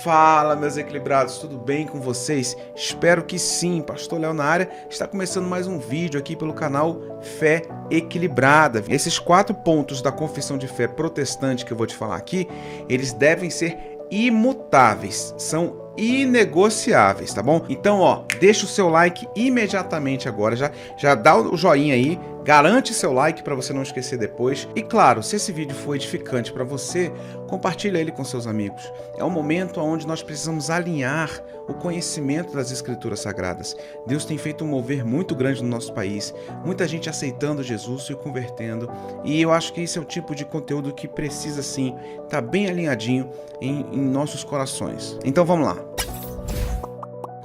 Fala, meus equilibrados, tudo bem com vocês? Espero que sim. Pastor Léo na área. Está começando mais um vídeo aqui pelo canal Fé Equilibrada. Esses 4 pontos da confissão de fé protestante que eu vou te falar aqui, eles devem ser imutáveis, são inegociáveis, tá bom? Então, deixa o seu like imediatamente agora, já dá o joinha aí, garante seu like para você não esquecer depois. E claro, se esse vídeo foi edificante para você, compartilha ele com seus amigos. É um momento onde nós precisamos alinhar o conhecimento das Escrituras Sagradas. Deus tem feito um mover muito grande no nosso país, muita gente aceitando Jesus e convertendo, e eu acho que esse é o tipo de conteúdo que precisa sim estar bem alinhadinho em nossos corações. Então vamos lá.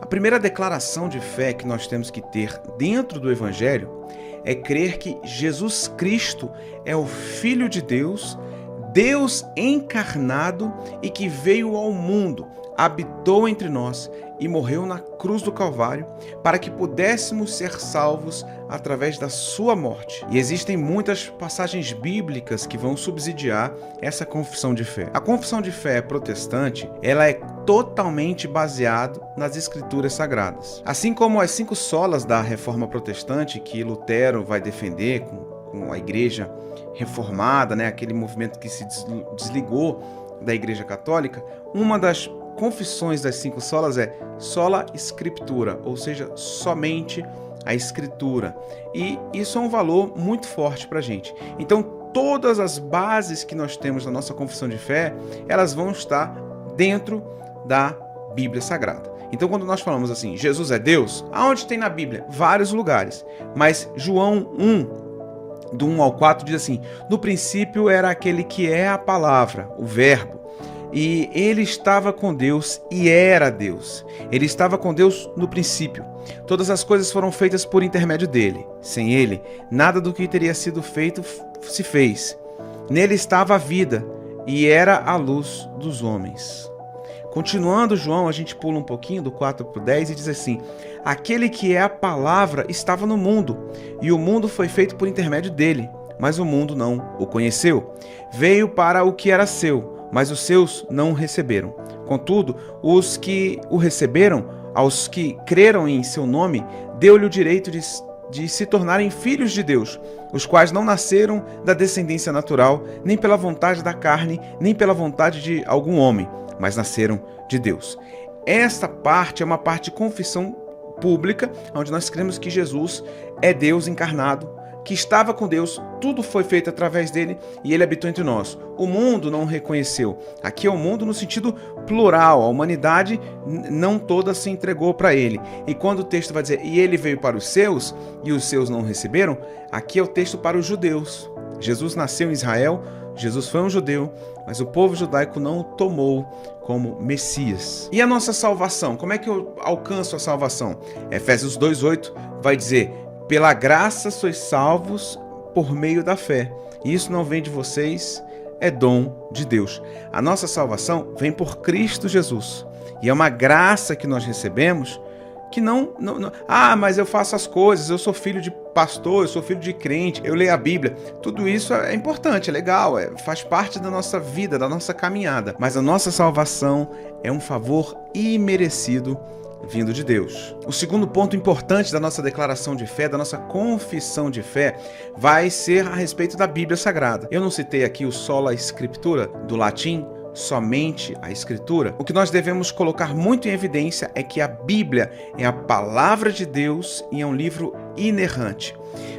A primeira declaração de fé que nós temos que ter dentro do Evangelho é crer que Jesus Cristo é o Filho de Deus, Deus encarnado e que veio ao mundo, habitou entre nós e morreu na cruz do Calvário para que pudéssemos ser salvos através da sua morte. E existem muitas passagens bíblicas que vão subsidiar essa confissão de fé. A confissão de fé protestante, ela é totalmente baseada nas Escrituras Sagradas. Assim como as 5 solas da Reforma Protestante que Lutero vai defender com a Igreja Reformada, aquele movimento que se desligou da Igreja Católica, uma das confissões das 5 solas é sola scriptura, ou seja, somente a Escritura. E isso é um valor muito forte para a gente. Então, todas as bases que nós temos na nossa confissão de fé, elas vão estar dentro da Bíblia Sagrada. Então, quando nós falamos assim, Jesus é Deus, aonde tem na Bíblia? Vários lugares. Mas João 1, do 1 ao 4, diz assim: no princípio era aquele que é a palavra, o verbo. E ele estava com Deus e era Deus. Ele estava com Deus no princípio. Todas as coisas foram feitas por intermédio dele. Sem ele, nada do que teria sido feito se fez. Nele estava a vida e era a luz dos homens. Continuando João, a gente pula um pouquinho do 4 para o 10 e diz assim: aquele que é a palavra estava no mundo e o mundo foi feito por intermédio dele, mas o mundo não o conheceu. Veio para o que era seu, mas os seus não o receberam. Contudo, os que o receberam, aos que creram em seu nome, deu-lhe o direito de se tornarem filhos de Deus, os quais não nasceram da descendência natural, nem pela vontade da carne, nem pela vontade de algum homem, mas nasceram de Deus. Esta parte é uma parte de confissão pública, onde nós cremos que Jesus é Deus encarnado, que estava com Deus, tudo foi feito através dele e ele habitou entre nós. O mundo não o reconheceu. Aqui é o mundo no sentido plural, a humanidade não toda se entregou para ele. E quando o texto vai dizer, e ele veio para os seus, e os seus não o receberam, aqui é o texto para os judeus. Jesus nasceu em Israel, Jesus foi um judeu, mas o povo judaico não o tomou como Messias. E a nossa salvação? Como é que eu alcanço a salvação? Efésios 2:8 vai dizer: pela graça sois salvos por meio da fé. E isso não vem de vocês, é dom de Deus. A nossa salvação vem por Cristo Jesus. E é uma graça que nós recebemos que não... mas eu faço as coisas, eu sou filho de pastor, eu sou filho de crente, eu leio a Bíblia. Tudo isso é importante, é legal, faz parte da nossa vida, da nossa caminhada. Mas a nossa salvação é um favor imerecido vindo de Deus. O segundo ponto importante da nossa declaração de fé, da nossa confissão de fé, vai ser a respeito da Bíblia Sagrada. Eu não citei aqui o sola scriptura, do latim, somente a Escritura. O que nós devemos colocar muito em evidência é que a Bíblia é a palavra de Deus e é um livro inerrante.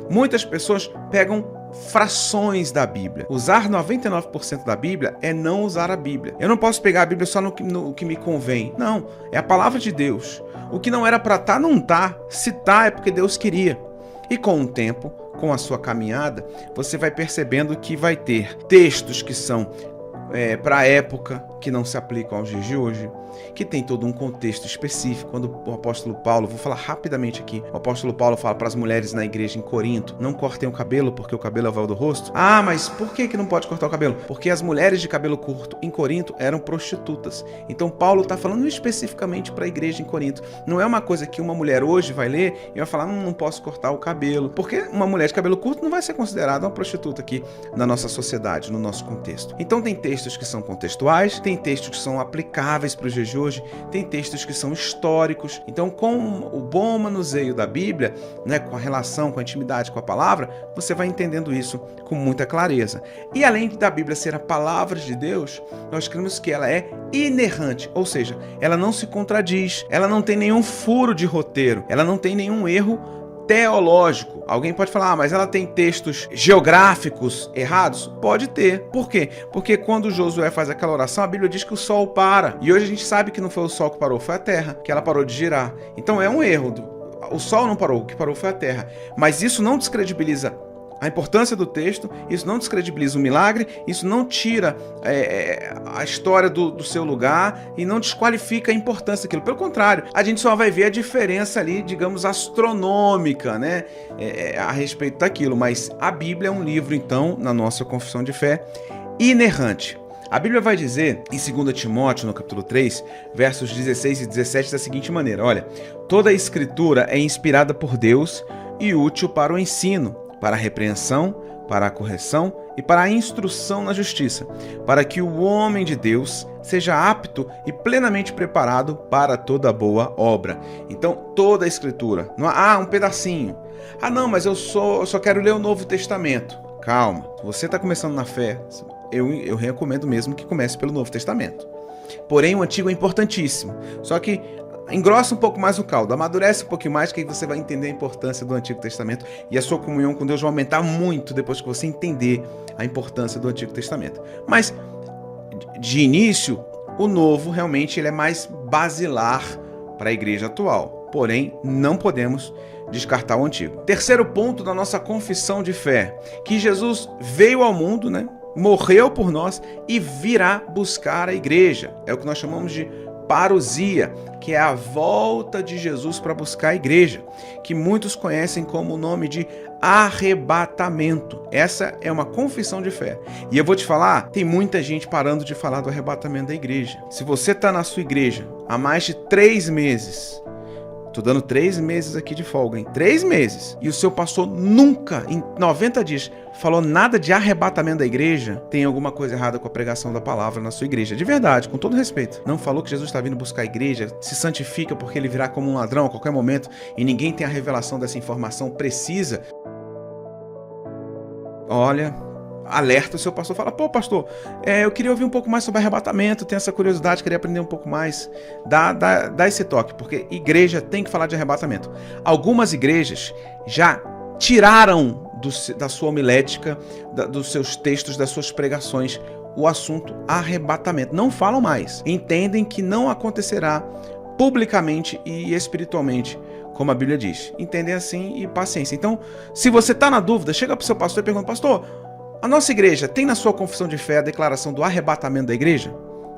Muitas pessoas pegam frações da Bíblia. Usar 99% da Bíblia é não usar a Bíblia. Eu não posso pegar a Bíblia só no que me convém. Não, é a palavra de Deus. O que não era para estar, não está. Se está, é porque Deus queria. E com o tempo, com a sua caminhada, você vai percebendo que vai ter textos que são para a época, que não se aplicam aos dias de hoje, que tem todo um contexto específico. Quando o apóstolo Paulo, vou falar rapidamente aqui, o apóstolo Paulo fala para as mulheres na igreja em Corinto, não cortem o cabelo porque o cabelo é o véu do rosto. Ah, mas por que não pode cortar o cabelo? Porque as mulheres de cabelo curto em Corinto eram prostitutas. Então Paulo está falando especificamente para a igreja em Corinto. Não é uma coisa que uma mulher hoje vai ler e vai falar, não posso cortar o cabelo, porque uma mulher de cabelo curto não vai ser considerada uma prostituta aqui na nossa sociedade, no nosso contexto. Então tem textos textos que são contextuais, tem textos que são aplicáveis para os dias de hoje, tem textos que são históricos. Então, com o bom manuseio da Bíblia, né, com a relação, com a intimidade com a palavra, você vai entendendo isso com muita clareza. E além da Bíblia ser a palavra de Deus, nós cremos que ela é inerrante, ou seja, ela não se contradiz, ela não tem nenhum furo de roteiro, ela não tem nenhum erro teológico. Alguém pode falar, mas ela tem textos geográficos errados? Pode ter. Por quê? Porque quando Josué faz aquela oração, a Bíblia diz que o sol para. E hoje a gente sabe que não foi o sol que parou, foi a terra, que ela parou de girar. Então é um erro. O sol não parou, o que parou foi a terra. Mas isso não descredibiliza a importância do texto, isso não descredibiliza o milagre, isso não tira a história do seu lugar e não desqualifica a importância daquilo. Pelo contrário, a gente só vai ver a diferença ali, digamos, astronômica, né, a respeito daquilo. Mas a Bíblia é um livro, então, na nossa confissão de fé, inerrante. A Bíblia vai dizer, em 2 Timóteo, no capítulo 3, versos 16 e 17, da seguinte maneira: olha, toda a Escritura é inspirada por Deus e útil para o ensino, para a repreensão, para a correção e para a instrução na justiça, para que o homem de Deus seja apto e plenamente preparado para toda boa obra. Então, toda a Escritura. Não há um pedacinho. Ah, não, mas eu só quero ler o Novo Testamento. Calma, se você está começando na fé, eu recomendo mesmo que comece pelo Novo Testamento. Porém, o Antigo é importantíssimo. Só que engrossa um pouco mais o caldo, amadurece um pouquinho mais, que aí você vai entender a importância do Antigo Testamento e a sua comunhão com Deus vai aumentar muito depois que você entender a importância do Antigo Testamento. Mas, de início, o Novo realmente ele é mais basilar para a igreja atual. Porém, não podemos descartar o Antigo. Terceiro ponto da nossa confissão de fé, que Jesus veio ao mundo, né? Morreu por nós e virá buscar a igreja. É o que nós chamamos de parousia, que é a volta de Jesus para buscar a igreja, que muitos conhecem como o nome de arrebatamento. Essa é uma confissão de fé. E eu vou te falar, tem muita gente parando de falar do arrebatamento da igreja. Se você está na sua igreja há mais de 3 meses, tô dando 3 meses aqui de folga, em 3 meses, e o seu pastor nunca, em 90 dias, falou nada de arrebatamento da igreja, tem alguma coisa errada com a pregação da palavra na sua igreja. De verdade, com todo respeito. Não falou que Jesus está vindo buscar a igreja, se santifica porque ele virá como um ladrão a qualquer momento e ninguém tem a revelação dessa informação precisa. Olha, alerta o seu pastor, fala, pô pastor, eu queria ouvir um pouco mais sobre arrebatamento, tenho essa curiosidade, queria aprender um pouco mais. Dá esse toque, porque igreja tem que falar de arrebatamento. Algumas igrejas já tiraram da sua homilética, dos seus textos, das suas pregações, o assunto arrebatamento. Não falam mais. Entendem que não acontecerá publicamente e espiritualmente, como a Bíblia diz. Entendem assim e paciência. Então, se você está na dúvida, chega para o seu pastor e pergunta, pastor, a nossa igreja tem na sua confissão de fé a declaração do arrebatamento da igreja?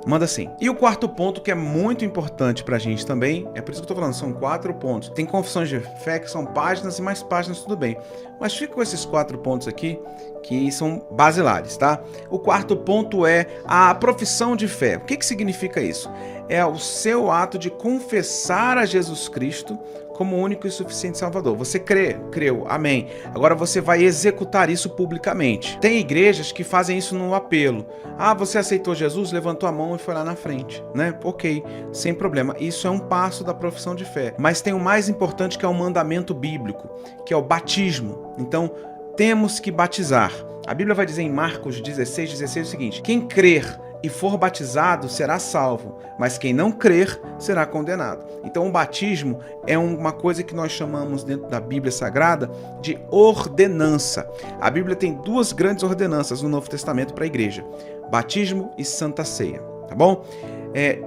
Manda sim. E o quarto ponto, que é muito importante pra gente também, é por isso que eu tô falando, são 4 pontos. Tem confissões de fé que são páginas e mais páginas, tudo bem. Mas fica com esses 4 pontos aqui, que são basilares, tá? O quarto ponto é a profissão de fé. O que significa isso? É o seu ato de confessar a Jesus Cristo como o único e suficiente Salvador. Você creu, amém. Agora você vai executar isso publicamente. Tem igrejas que fazem isso no apelo. Ah, você aceitou Jesus, levantou a mão e foi lá na frente, né? Ok, sem problema. Isso é um passo da profissão de fé. Mas tem o mais importante, que é o mandamento bíblico, que é o batismo. Então, temos que batizar. A Bíblia vai dizer em Marcos 16:16 o seguinte: quem crer e for batizado será salvo, mas quem não crer será condenado. Então o batismo é uma coisa que nós chamamos dentro da Bíblia Sagrada de ordenança. A Bíblia tem 2 grandes ordenanças no Novo Testamento para a igreja: batismo e Santa Ceia, tá bom?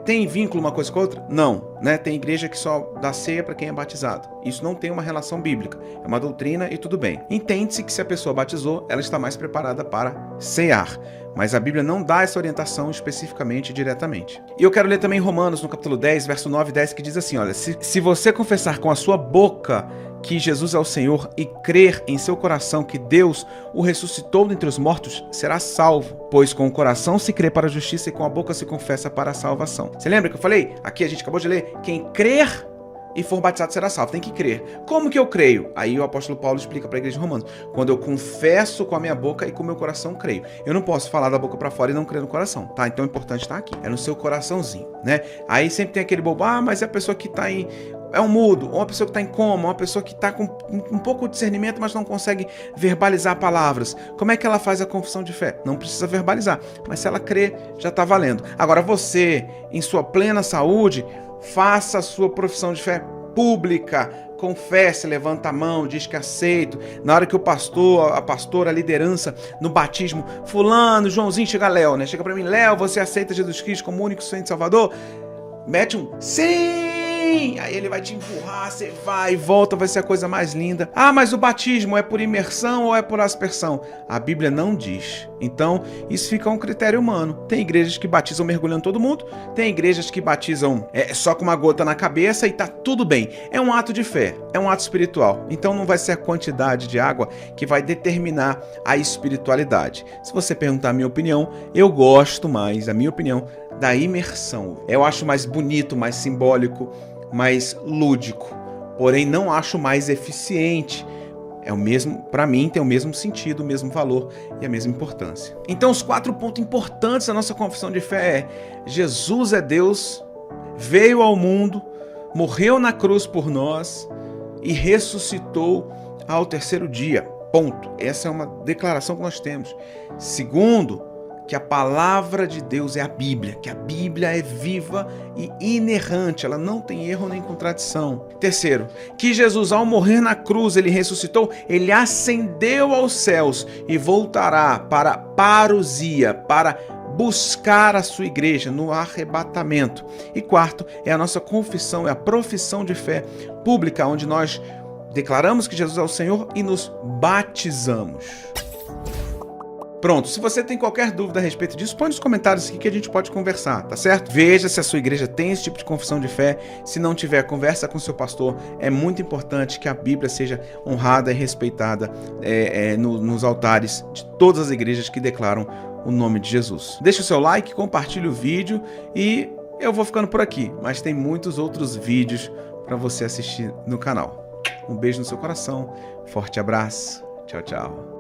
Tem vínculo uma coisa com a outra? Não, né? Tem igreja que só dá ceia para quem é batizado. Isso não tem uma relação bíblica, é uma doutrina e tudo bem. Entende-se que se a pessoa batizou, ela está mais preparada para cear. Mas a Bíblia não dá essa orientação especificamente, diretamente. E eu quero ler também Romanos, no capítulo 10, verso 9 e 10, que diz assim, olha, se você confessar com a sua boca que Jesus é o Senhor e crer em seu coração que Deus o ressuscitou dentre os mortos, será salvo. Pois com o coração se crê para a justiça e com a boca se confessa para a salvação. Você lembra que eu falei? Aqui a gente acabou de ler, quem crer e for batizado será salvo. Tem que crer. Como que eu creio? Aí o apóstolo Paulo explica para a igreja de Romanos. Quando eu confesso com a minha boca e com o meu coração creio. Eu não posso falar da boca para fora e não crer no coração, tá? Então é importante estar aqui. É no seu coraçãozinho, né? Aí sempre tem aquele bobo, mas é a pessoa que está em... É um mudo, ou uma pessoa que está em coma, uma pessoa que está com um pouco de discernimento, mas não consegue verbalizar palavras. Como é que ela faz a confissão de fé? Não precisa verbalizar, mas se ela crê, já está valendo. Agora você, em sua plena saúde, faça a sua profissão de fé pública, confesse, levanta a mão, diz que aceito. Na hora que o pastor, a pastora, a liderança no batismo, fulano, Joãozinho, chega Léo, né? Chega para mim, Léo, você aceita Jesus Cristo como único Senhor e Salvador? Mete um sim! Aí ele vai te empurrar, você vai e volta, vai ser a coisa mais linda. Mas o batismo é por imersão ou é por aspersão? A Bíblia não diz. Então, isso fica um critério humano. Tem igrejas que batizam mergulhando todo mundo, tem igrejas que batizam só com uma gota na cabeça e tá tudo bem. É um ato de fé, é um ato espiritual. Então não vai ser a quantidade de água que vai determinar a espiritualidade. Se você perguntar a minha opinião, eu gosto mais, a minha opinião, da imersão. Eu acho mais bonito, mais simbólico, mais lúdico. Porém, não acho mais eficiente. É o mesmo, para mim, tem o mesmo sentido, o mesmo valor e a mesma importância. Então, os 4 pontos importantes da nossa confissão de fé é: Jesus é Deus, veio ao mundo, morreu na cruz por nós e ressuscitou ao 3º dia. Ponto. Essa é uma declaração que nós temos. Segundo, que a palavra de Deus é a Bíblia, que a Bíblia é viva e inerrante, ela não tem erro nem contradição. Terceiro, que Jesus, ao morrer na cruz, ele ressuscitou, ele ascendeu aos céus e voltará para parousia, para buscar a sua igreja no arrebatamento. E quarto, é a nossa confissão, é a profissão de fé pública, onde nós declaramos que Jesus é o Senhor e nos batizamos. Pronto, se você tem qualquer dúvida a respeito disso, põe nos comentários aqui que a gente pode conversar, tá certo? Veja se a sua igreja tem esse tipo de confissão de fé. Se não tiver, conversa com seu pastor. É muito importante que a Bíblia seja honrada e respeitada nos altares de todas as igrejas que declaram o nome de Jesus. Deixa o seu like, compartilhe o vídeo e eu vou ficando por aqui, mas tem muitos outros vídeos para você assistir no canal. Um beijo no seu coração, forte abraço, tchau, tchau.